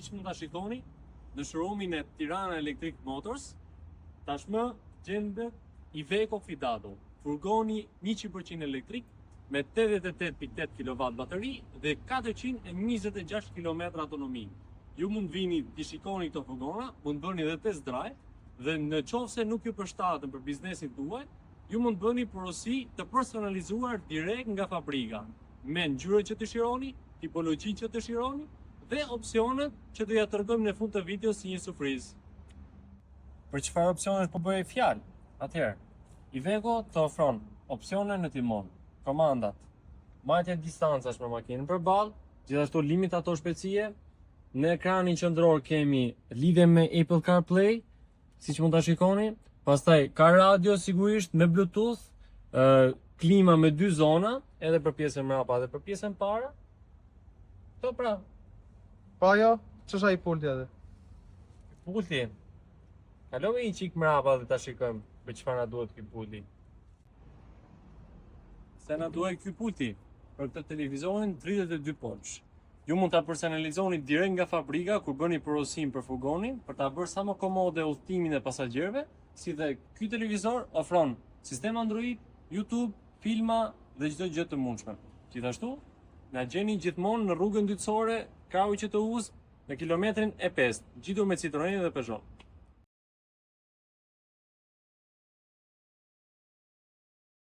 Që mund ta shikoni në showroom-in e Tirana Electric Motors, tashmë gjendet Iveco Fidato, furgoni 100% elektrik me 88.8 kW bateri dhe 426 km autonomi. Ju mund vini të shikoni këto furgona, mund bëni edhe test drive dhe në qoftë se nuk ju përshtaten për biznesin tuaj, ju mund bëni porosi të personalizuar direkt nga fabrika, me ngjyrën që dëshironi, tipologjinë që dëshironi dhe opsionet që do ja tregojmë në fund të videos si një surprizë. Për çfarë opsionesh po bëj fjalë? Atëherë, Iveco të ofron opsione në timon, komandat, mbajtje distancash me makinën përballë, gjithashtu limitator shpejtësie. Në ekranin qendror kemi lidhje me Apple CarPlay, siç mund ta shikoni. Pastaj ka radio sigurisht me Bluetooth, klima me 2 zona, edhe për pjesën mbrapa dhe për pjesën para. Këto pra. Pa jo, ç'është ai pulti atë? Pulti. Kalojmë një çik mbrapa dhe ta shikojmë për çfarë na duhet ky pulti. Se na duhet ky pulti për këtë televizorin 32 polç. Ju mund ta personalizoni direkt nga fabrika kur bëni porosim për furgonin, për ta bërë sa më komode udhëtimin e pasagjerëve, si dhe ky televizor ofron sistem Android, YouTube, filma dhe çdo gjë të mundshme. Gjithashtu, na gjeni gjithmonë në rrugën dytësore Krau QTU-s në kilometrin e 5, gjithu me Citroen dhe Peugeot.